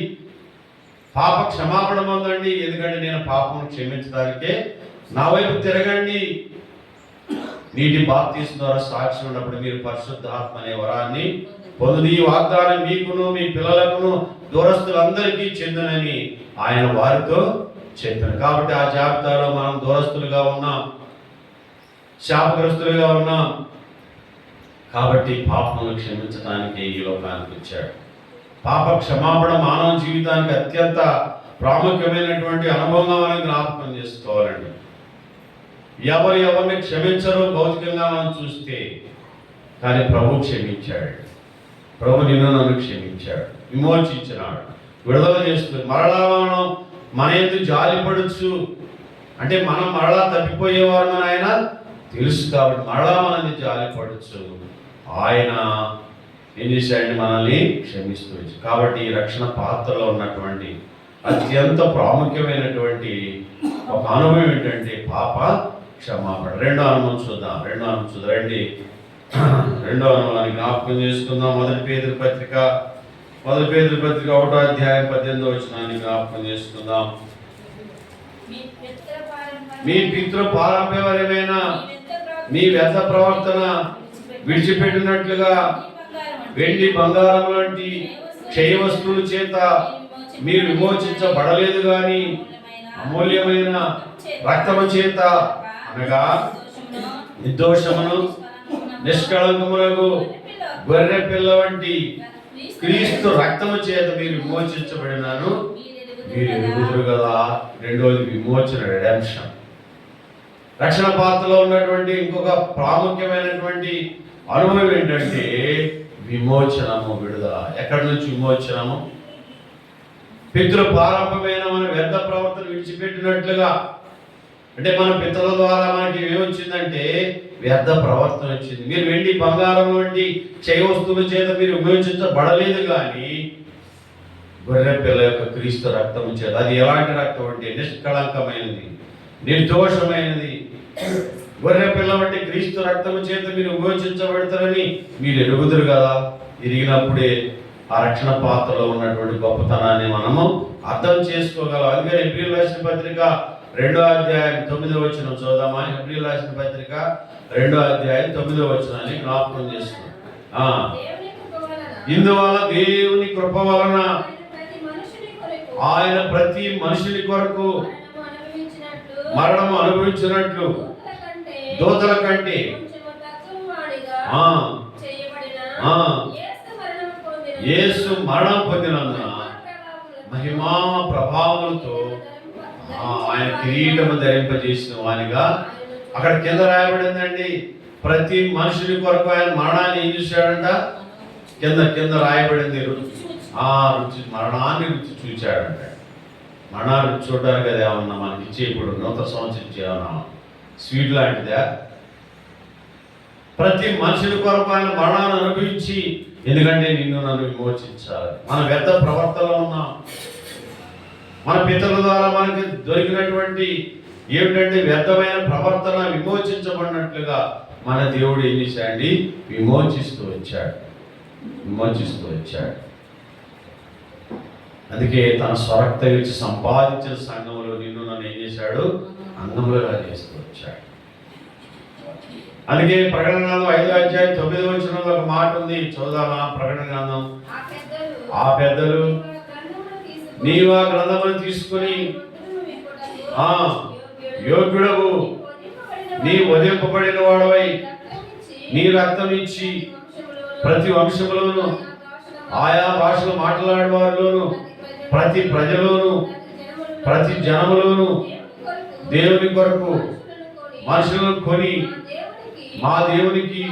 పాప క్షమాపణ పొందండి, ఎందుకంటే నేను పాపం క్షమించడానికే నా వైపు తిరగండి. నీటి బాప్తిస్మం ద్వారా సాక్షి ఉన్నప్పుడు మీరు పరిశుద్ధాత్మ అనే వరాన్ని పొంది ఈ వాగ్దానం మీకును మీ పిల్లలకును దూరస్తులందరికీ చెందునని ఆయన వారితో చెప్పాను. కాబట్టి ఆ జాబితాలో మనం దూరస్తులుగా ఉన్నాం, శాపగ్రస్తులుగా ఉన్నాం. కాబట్టి పాపమును క్షమించడానికి ఈ లోకానికి వచ్చాడు. పాప క్షమాపణ మానవ జీవితానికి అత్యంత ప్రాముఖ్యమైనటువంటి అనుభవంగా మనం జ్ఞాపకం చేసుకోవాలండి. ఎవరిని క్షమించరో భౌతికంగా మనం చూస్తే, కానీ ప్రభు క్షమించాడు. ప్రభు నిన్ను నన్ను క్షమించాడు, విమోచించినాడు, విడుదల చేస్తూ మరలా మనం మన ఎందుకు జాలిపడచ్చు అంటే మనం మరలా తప్పిపోయేవారు ఆయన తెలుసు కాబట్టి మరలా మనల్ని జాలిపడచ్చు. ఆయన ఏం చేశాడండి? మనల్ని క్షమిస్తూ వచ్చు. కాబట్టి ఈ రక్షణ పాత్రలో ఉన్నటువంటి అత్యంత ప్రాముఖ్యమైనటువంటి ఒక అనుభవం ఏంటంటే పాప క్షమాపణ. రెండో అనుభవం చూద్దాం. రండి. రెండో అనుభవాన్ని జ్ఞాపకం చేసుకుందాం. మొదటి పేతురు పత్రిక 1వ అధ్యాయం 18వ వచనాన్ని జ్ఞాపకం చేసుకుందాం. మీ పితృ పారంపర్యమైన మీ వ్యర్థ ప్రవర్తన విడిచిపెట్టినట్లుగా వెండి బంగారం లాంటి క్షయ వస్తువుల చేత మీరు విమోచించబడలేదు గాని అమూల్యమైన రక్తము చేత, అనగా నిర్దోషమును నిష్కళంకములకు గొర్రె పిల్ల వంటి క్రీస్తు రక్తము చేత మీరు విమోచించబడినాను మీరు ఎరుగుదురు కదా. రెండోది విమోచన, రిడెంప్షన్. రక్షణ పాత్రలో ఉన్నటువంటి ఇంకొక ప్రాముఖ్యమైనటువంటి అనుభవం ఏంటంటే విమోచనము, విడుదల. ఎక్కడి నుంచి విమోచనము? పితృ పారంభమైన మన వ్యర్థ ప్రవర్తన విడిచిపెట్టినట్లుగా. అంటే మన పితరుల ద్వారా మనకి ఏమొచ్చిందంటే వ్యర్థ ప్రవర్తన వచ్చింది. మీరు వెండి బంగారం వంటి క్షయ వస్తువుల చేత మీరు విమోచించబడలేదు కానీ గొర్రె పిల్ల యొక్క క్రీస్తు రక్తము చేత. అది ఎలాంటి రక్తం అంటే నిష్కళంకమైనది, నిర్దోషమైనది. గొర్రె పిల్ల వంటి క్రీస్తు రక్తము చేత మీరు విమోచించబడతారని మీరు ఎరుగుదురు కదా. ఎరిగినప్పుడే ఆ రక్షణ పాత్రలో ఉన్నటువంటి గొప్పతనాన్ని మనము అర్థం చేసుకోగలం. అందుకని హెబ్రీయులకు రాసిన పత్రిక 2వ అధ్యాయం 9వ వచనం చూద్దామా? హెబ్రీయులకు రాసిన పత్రిక 2వ అధ్యాయం 9వ వచనాన్ని జ్ఞాపకం చేసుకున్నాం. ఇందువల్ల దేవుని కృప వలన ఆయన ప్రతి మనుషుని కొరకు మరణము అనుభవించినట్లు దూతల కంటే యేసు మరణం పొందినందున మహిమా ప్రభావములతో ఆయన కిరీటము ధరింపజేసిన వానిగా. అక్కడ కింద రాయబడిందండి, ప్రతి మనుషుని కొరకు ఆయన మరణాన్ని ఏం చూశాడంట? కింద రాయబడింది, మరణాన్ని రుచి చూచాడంట. మరణాన్ని రుచి చూడడానికి అది ఏమన్నా మనకి ఇచ్చే ఇప్పుడు నూతన సంవత్సరం ఏమన్నా స్వీట్ లాంటిదా? ప్రతి మనుషుని కొరకు ఆయన మరణాన్ని అనుభవించి, ఎందుకంటే నిన్ను నన్ను విమోచించాలి. మన వ్యర్థ ప్రవర్తనలో ఉన్నాం. మన పితరుల ద్వారా మనకి దొరికినటువంటి ఏమిటంటే వ్యర్థమైన ప్రవర్తన విమోచించబడినట్లుగా మన దేవుడు ఏం చేశాడండి? విమోచిస్తూ వచ్చాడు. అందుకే తన స్వరక్త ఇచ్చి సంపాదించిన సంఘంలో నిన్ను నన్ను ఏం చేశాడు? అంగములుగా చేస్తూ వచ్చాడు. అందుకే ప్రకటన గ్రంథం 5వ అధ్యాయం 9వ వచనంలో ఒక మాట ఉంది, చూద్దామా? ప్రకటన గ్రంథం. ఆ పెద్దలు నీవు ఆ గ్రంథమును తీసుకుని యోగ్యుడవు, నీ వధింపబడిన వాడవై నీ రక్తం ఇచ్చి ప్రతి వంశములోను ఆయా భాషలు మాట్లాడేవారిలోను ప్రతి ప్రజలోను ప్రతి జనములోను దేవుని కొరకు మనుషులను కొని మా దేవునికి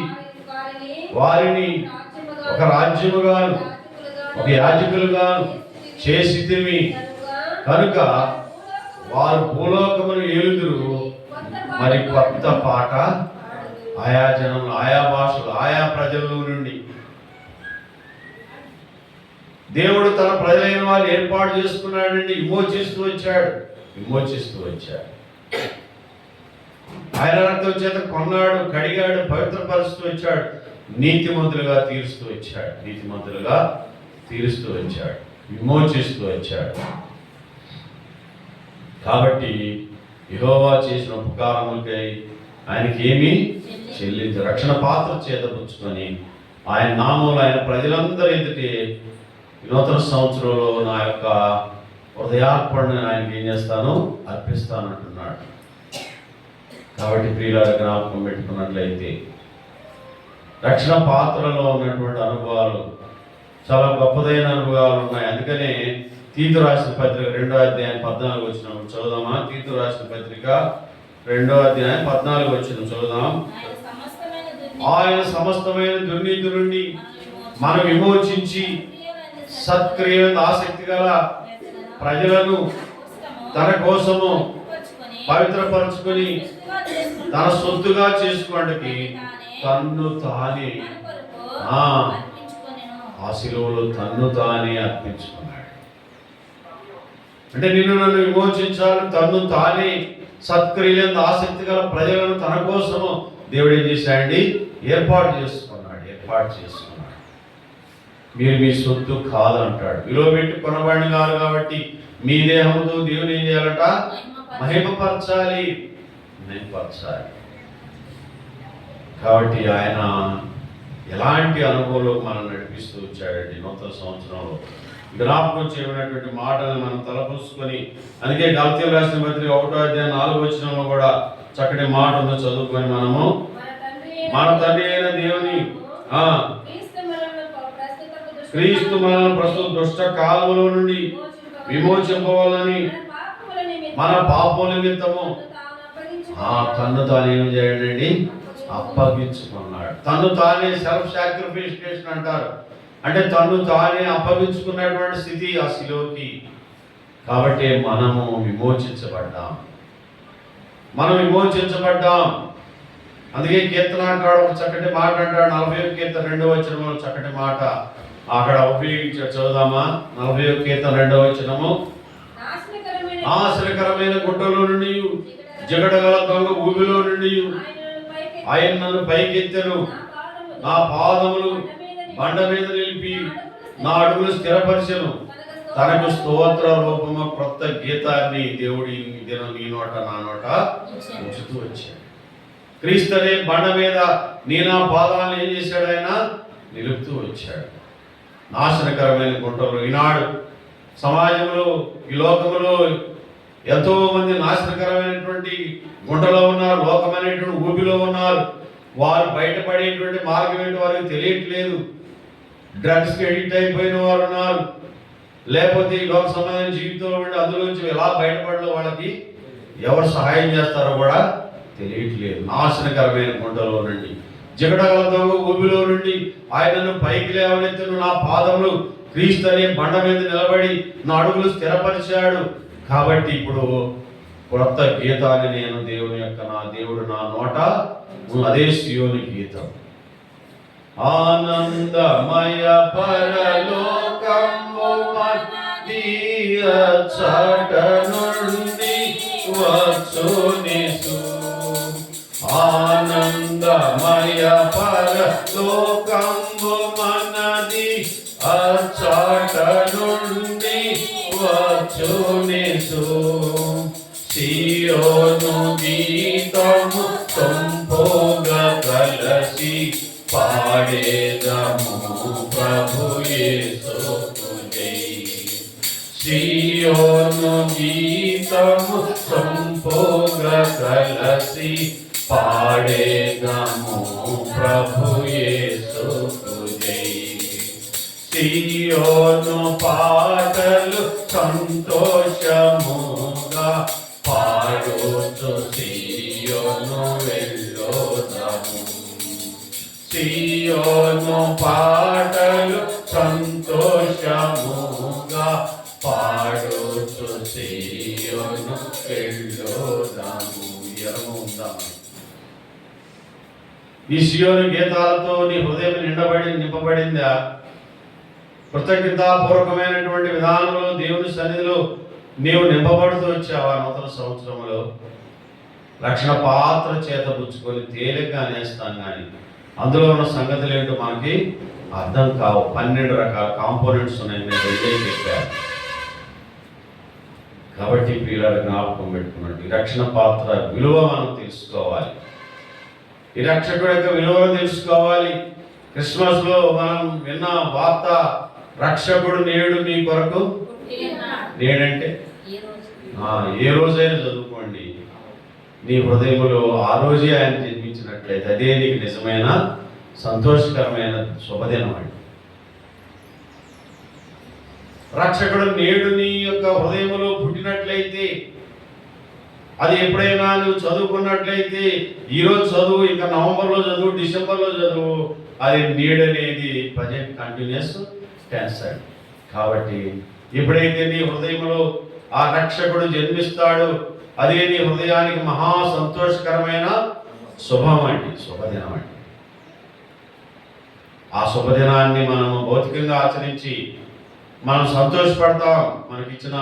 వారిని ఒక రాజ్యముగాను ఒక యాజకులుగాను చేసితిమి కనుక వారు భూలోకమును ఏలుదురు. మరి కొత్త పాట ఆయా జనములు, ఆయా భాషలు, ఆయా ప్రజల నుండి దేవుడు తన ప్రజలైన వాళ్ళు ఏర్పాటు చేసుకున్నాడండి. విమోచిస్తూ వచ్చాడు. ఆయన రక్తం చేత కొన్నాడు, కడిగాడు, పవిత్రపరుస్తూ వచ్చాడు. నీతిమంతులుగా తీరుస్తూ వచ్చాడు, విమోచిస్తూ వచ్చాడు. కాబట్టి యెహోవా చేసిన ఉపకారములకై ఆయనకి ఏమీ చెల్లించు. రక్షణ పాత్ర చేతపుచ్చుకొని ఆయన నామంలో ఆయన ప్రజలందరి ఎదుటి నూతన సంవత్సరంలో నా యొక్క హృదయార్పణను ఆయనకి ఏం చేస్తాను, అర్పిస్తానంటున్నాడు. కాబట్టి ప్రియులారా, జ్ఞాపకం పెట్టుకున్నట్లయితే రక్షణ పాత్రలో ఉన్నటువంటి అనుభవాలు చాలా గొప్పదైన అనుభవాలు ఉన్నాయి. అందుకనే తీతు రాసిన పత్రిక 2వ అధ్యాయం 14 వచనం చదువుదామా? తీతు రాసిన పత్రిక 2వ అధ్యాయం 14 వచనం చదువుదాం. ఆయన సమస్తమైన దుర్నీతి నుండి మనం విమోచించి సత్క్రియలను ఆసక్తి గల ప్రజలను తన కోసము పవిత్రపరచుకొని తన సొత్తుగా చేసుకోవడానికి తన్ను తానే ఆ శిలువలో తన్ను తానే అర్పించుకున్నాడు. అంటే నిన్ను నన్ను విమోచించాలని తన్ను తానే సత్క్రియలందు ఆసక్తి గల ప్రజలను తన కోసము దేవుడు ఏం చేశాడండి? ఏర్పాటు చేసుకున్నాడు. మీరు మీ సొత్తు కాదంటాడు. విలువ పెట్టి కొనబడిన కాదు కాబట్టి మీ దేహంతో దేవుని ఏం చేయాలట? మహిమపరచాలి. కాబట్టి ఆయన ఎలాంటి అనుభవంలో మనం నడిపిస్తూ వచ్చాడండి. నూతన సంవత్సరంలో జ్ఞాపకం చేయబడినటువంటి మాటలను మనం తలపుసుకొని, అందుకే గలతీయులకు రాసిన పత్రిక 1వ అధ్యాయం 4వ వచనంలో కూడా చక్కటి మాట ఉందో చదువుకొని మనము మన తండ్రి అయిన దేవుని క్రీస్తు మనల్ని ప్రస్తుత దుష్ట కాలములో నుండి విమోచింపవాలని మన పాపముల నిమిత్తము తన్ను తాను ఏం చేయండి? అప్పగించుకున్నాడు. తను తానే సెల్ఫ్ సాక్రిఫికేషన్ అంటారు. అంటే తను తానే అప్పగించుకున్నటువంటి స్థితి ఆ శిలువకి. కాబట్టి మనము విమోచించబడ్డాం. అందుకే కీర్తనాకాడు ఒక చక్కటి మాట అంటాడు. 41 కీర్తన 2వ వచనంలో చక్కటి మాట అక్కడ ఉపయోగించాడు. చదువుదామా? 41 కీర్తన 2వ వచనము. నాశనకరమైన గుట్టలో నుండి జగడగల దొంగ ఊబిలో నుండి ఆయన నన్ను పైకెత్తెను. నా పాదములు బండ మీద నిలిపి నా అడుగులు స్థిరపరిచెను. తనకు స్తోత్ర రూపము క్రొత్త గీతాన్ని దేవుడి దినం నీ నోట నా నోట ఉంచుతూ వచ్చాడు. క్రీస్తు అనే బండ మీద నీ నా పాదాలను ఏం చేశాడు? ఆయన నిలుపుతూ వచ్చాడు. నాశనకరమైన గుంటలు ఈనాడు సమాజంలో, ఈ లోకములో ఎంతో మంది నాశనకరమైనటువంటి గుంటలో ఉన్నారు, లోకమైనటువంటి ఊబిలో ఉన్నారు. వారు బయటపడేటువంటి మార్గం ఏంటి వారికి తెలియట్లేదు. డ్రగ్స్కి ఎడిక్ట్ అయిపోయిన వారు ఉన్నారు. లేకపోతే ఈ లోక సంబంధమైన జీవితంలో ఉండి అందులోంచి ఎలా బయటపడలో వాళ్ళకి ఎవరు సహాయం చేస్తారో కూడా తెలియట్లేదు. నాశనకరమైన గుంటలో నుండి, జగడగల దొంగ ఊబిలో నుండి ఆయనను పైకి లేవనెత్తును. నా పాదములు క్రీస్తు అనే బండ మీద నిలబడి నా అడుగులు స్థిరపరిచాడు. కాబట్టి ఇప్పుడు కొత్త గీతాన్ని నేను నా దేవుడు నా నోట అదే సియోని గీతం. ఆనందమయ పరలోకము మధ్య చాట నుండి వచ్చునిసు. ఆనందమయ పరలోకము మనది అచాట నుండి వచ్చునిసు. సియోను గీతము సంపోగా కలసి పాడేదము ప్రభు యేసునే. సియోను గీతము సంపోగా కలసి పాడేదము ప్రభు యేసునే. సియోను పాటలు సంతోషముగా పాడుతూ సియోను వెళ్ళోదము. సియోను పాటలు సంతోషముగా పాడుతూ సియోను వెళ్ళోదము. ఈ సియోను గీతాలతో నీ హృదయం నింపబడిందా? కృతజ్ఞతాపూర్వకమైనటువంటి విధానంలో దేవుని సన్నిధిలో నీవు నింపబడుతూ వచ్చావా? నూతన సంవత్సరంలో రక్షణ పాత్ర చేత పుచ్చుకొని తేలిగ్గా అనేస్తాం, కానీ అందులో ఉన్న సంగతులు ఏంటో మనకి అర్థం కావు. 12 రకాల కాంపోనెంట్స్ ఉన్నాయి, నేను రెండే చెప్పాను. కాబట్టి ప్రియులారా, జ్ఞాపకం పెట్టుకున్నట్టు ఈ రక్షణ పాత్ర విలువ మనం తెలుసుకోవాలి. ఈ రక్షకుడు యొక్క విలువను తెలుసుకోవాలి. క్రిస్మస్లో మనం విన్న వార్త, రక్షకుడు నేడు మీ కొరకు. నేడంటే ఏ రోజైనా చదువుకోండి, నీ హృదయంలో ఆ రోజే ఆయన జన్మించినట్లయితే అదే నీకు నిజమైన సంతోషకరమైన శుభదినం అండి. రక్షకుడు నేడు నీ యొక్క హృదయంలో పుట్టినట్లయితే, అది ఎప్పుడైనా నువ్వు చదువుకున్నట్లయితే, ఈరోజు చదువు, ఇంకా నవంబర్లో చదువు, డిసెంబర్లో చదువు, అది నేడు అనేది ప్రజెంట్ కంటిన్యూస్ టెన్స్ అండి. కాబట్టి ఎప్పుడైతే నీ హృదయంలో ఆ రక్షకుడు జన్మిస్తాడు, అదే నీ హృదయానికి మహా సంతోషకరమైన శుభం అండి, శుభదినం అండి. ఆ శుభదినాన్ని మనము భౌతికంగా ఆచరించి మనం సంతోషపడతాం. మనకిచ్చిన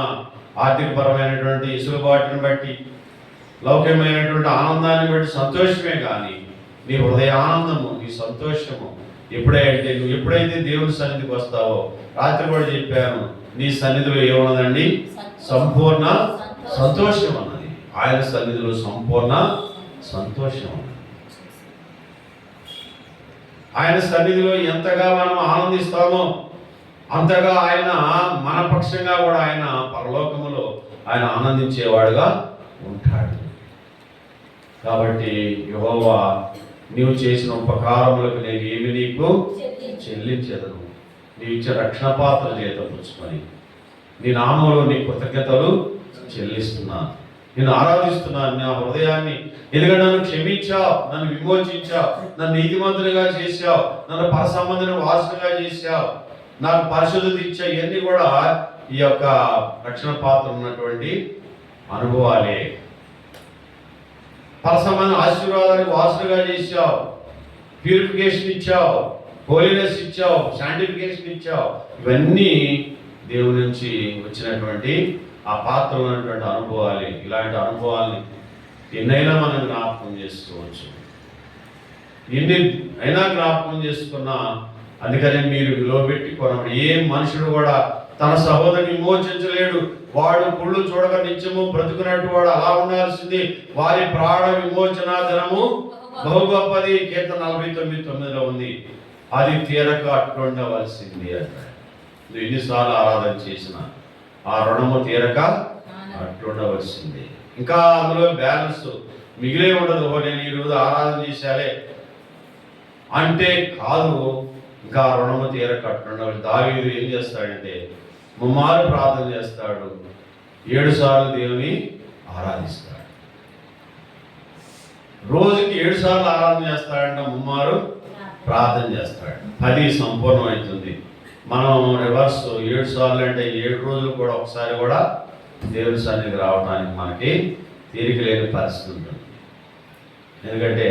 ఆర్థికపరమైనటువంటి ఇసులుబాటుని బట్టి, లౌకికమైనటువంటి ఆనందాన్ని బట్టి సంతోషమే, కానీ నీ హృదయ ఆనందము, నీ సంతోషము నువ్వు ఎప్పుడైతే దేవుని సన్నిధికి వస్తావో, రాత్రి కూడా చెప్పాను, నీ సన్నిధిలో ఏమున్నదండి? సంపూర్ణ సంతోషం అన్నది. ఆయన సన్నిధిలో సంపూర్ణ సంతోషం ఉన్నది. ఆయన సన్నిధిలో ఎంతగా మనం ఆనందిస్తామో అంతగా ఆయన మన పక్షంగా కూడా ఆయన పరలోకములో ఆయన ఆనందించేవాడుగా ఉంటాడు. కాబట్టి యెహోవా, నీవు చేసిన ఉపకారములకు నేను ఏమి నీకు చెల్లించెదను. నీవు ఇచ్చే రక్షణ పాత్ర చేత పుచ్చుకొని నీ నామంలో నీ కృతజ్ఞతలు చెల్లిస్తున్నాను, నేను ఆరాధిస్తున్నాను. నా హృదయాన్ని, ఎందుకంటే నన్ను క్షమించావు, నన్ను విమోచించావు, నన్ను నీతిమంతునిగా చేశావు, నన్ను పరసంబంధిని వారసునిగా చేశావు, నాకు పరిశుద్ధత ఇచ్చావు. ఇవన్నీ కూడా ఈ యొక్క రక్షణ పాత్ర ఉన్నటువంటి అనుభవాలే. పరసంబంధ ఆశీర్వాదానికి వారసునిగా చేశావు, ప్యూరిఫికేషన్ ఇచ్చావు, హోలీనెస్ ఇచ్చావు, శాంటిఫికేషన్ ఇచ్చావు. ఇవన్నీ దేవుడి నుంచి వచ్చినటువంటి ఆ పాత్ర ఉన్నటువంటి అనుభవాలే. ఇలాంటి అనుభవాల్ని ఎన్నైనా మనం జ్ఞాపకం చేసుకోవచ్చు, ఎన్ని అయినా జ్ఞాపకం చేసుకున్నా. అందుకనే మీరు విలువ పెట్టుకోవడం. ఏ మనుషుడు కూడా తన సహోదరుని విమోచించలేడు. వాడు కుళ్ళు చూడక నిత్యము బ్రతుకున్నట్టు వాడు అలా ఉండాల్సింది. వారి ప్రాణ విమోచన ధనము బహు గొప్పది. కీర్తన 49:9 ఉంది. అది తీరక అట్లుండవలసింది అంటాడు. నువ్వు ఎన్నిసార్లు ఆరాధన చేసినా ఆ రుణము తీరక అట్లుండవలసింది. ఇంకా అందులో బ్యాలెన్స్ మిగిలే ఉండదు. నేను ఈరోజు ఆరాధన చేశాలే అంటే కాదు, ఇంకా రుణము తీరక అట్లుండవలసింది. దావీదు ఏం చేస్తాడంటే ముమ్మారు ప్రార్థన చేస్తాడు, 7 సార్లు దేవుని ఆరాధిస్తాడు. రోజుకి 7 సార్లు ఆరాధన చేస్తాడంటే ముమ్మారు ప్రార్థన చేస్తాడు. 10 సంపూర్ణమవుతుంది. మనం రివర్స్ 7 సార్లు అంటే 7 రోజులు కూడా ఒకసారి కూడా దేవుని సన్నిధికి రావడానికి మనకి తీరిక లేని పరిస్థితి ఉంటుంది. ఎందుకంటే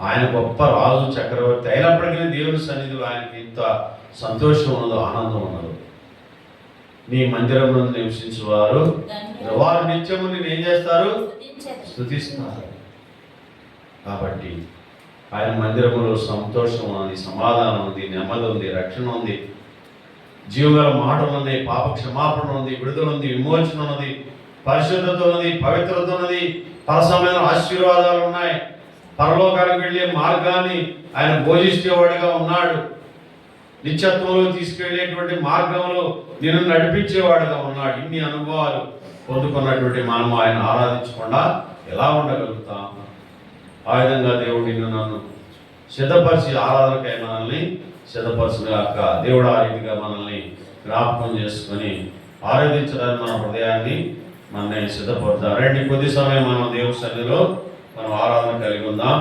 ఆయన గొప్ప రాజు, చక్రవర్తి అయినప్పటికీ దేవుని సన్నిధిలో ఆయనకి ఇంత సంతోషం ఉన్నదో, ఆనందం ఉన్నదో. నీ మందిరంలో నివసించే వారు నిత్యము నేను ఏం చేస్తారు? స్తుతిస్తారు. కాబట్టి ఆయన మందిరంలో సంతోషం ఉంది, సమాధానం ఉంది, నెమ్మది ఉంది, రక్షణ ఉంది, జీవగల మాటలు ఉన్నాయి, పాప క్షమాపణ ఉంది, విడుదల ఉంది, విమోచన ఉన్నది, పరిశుద్ధత ఉన్నది, పవిత్రత ఉన్నది, పరసమైన ఆశీర్వాదాలు ఉన్నాయి. పరలోకానికి వెళ్ళే మార్గాన్ని ఆయన బోధించేవాడిగా ఉన్నాడు. నిత్యత్వంలో తీసుకెళ్లేటువంటి మార్గంలో నేను నడిపించేవాడుగా ఉన్నాడు. ఇన్ని అనుభవాలు పొందుకున్నటువంటి మనము ఆయన ఆరాధించకుండా ఎలా ఉండగలుగుతాం? ఆ విధంగా దేవుడు నిన్ను నన్ను సిద్ధపరిచి ఆరాధనకై మనల్ని సిద్ధపరచుగాక. దేవుడు ఆ రీతిగా మనల్ని జ్ఞాపకం చేసుకొని ఆరాధించడానికి మన హృదయాన్ని మనల్ని సిద్ధపడతారు. రండి, కొద్ది సమయం మనం దేవుని సన్నిధిలో మనం ఆరాధన కలిగి ఉందాం.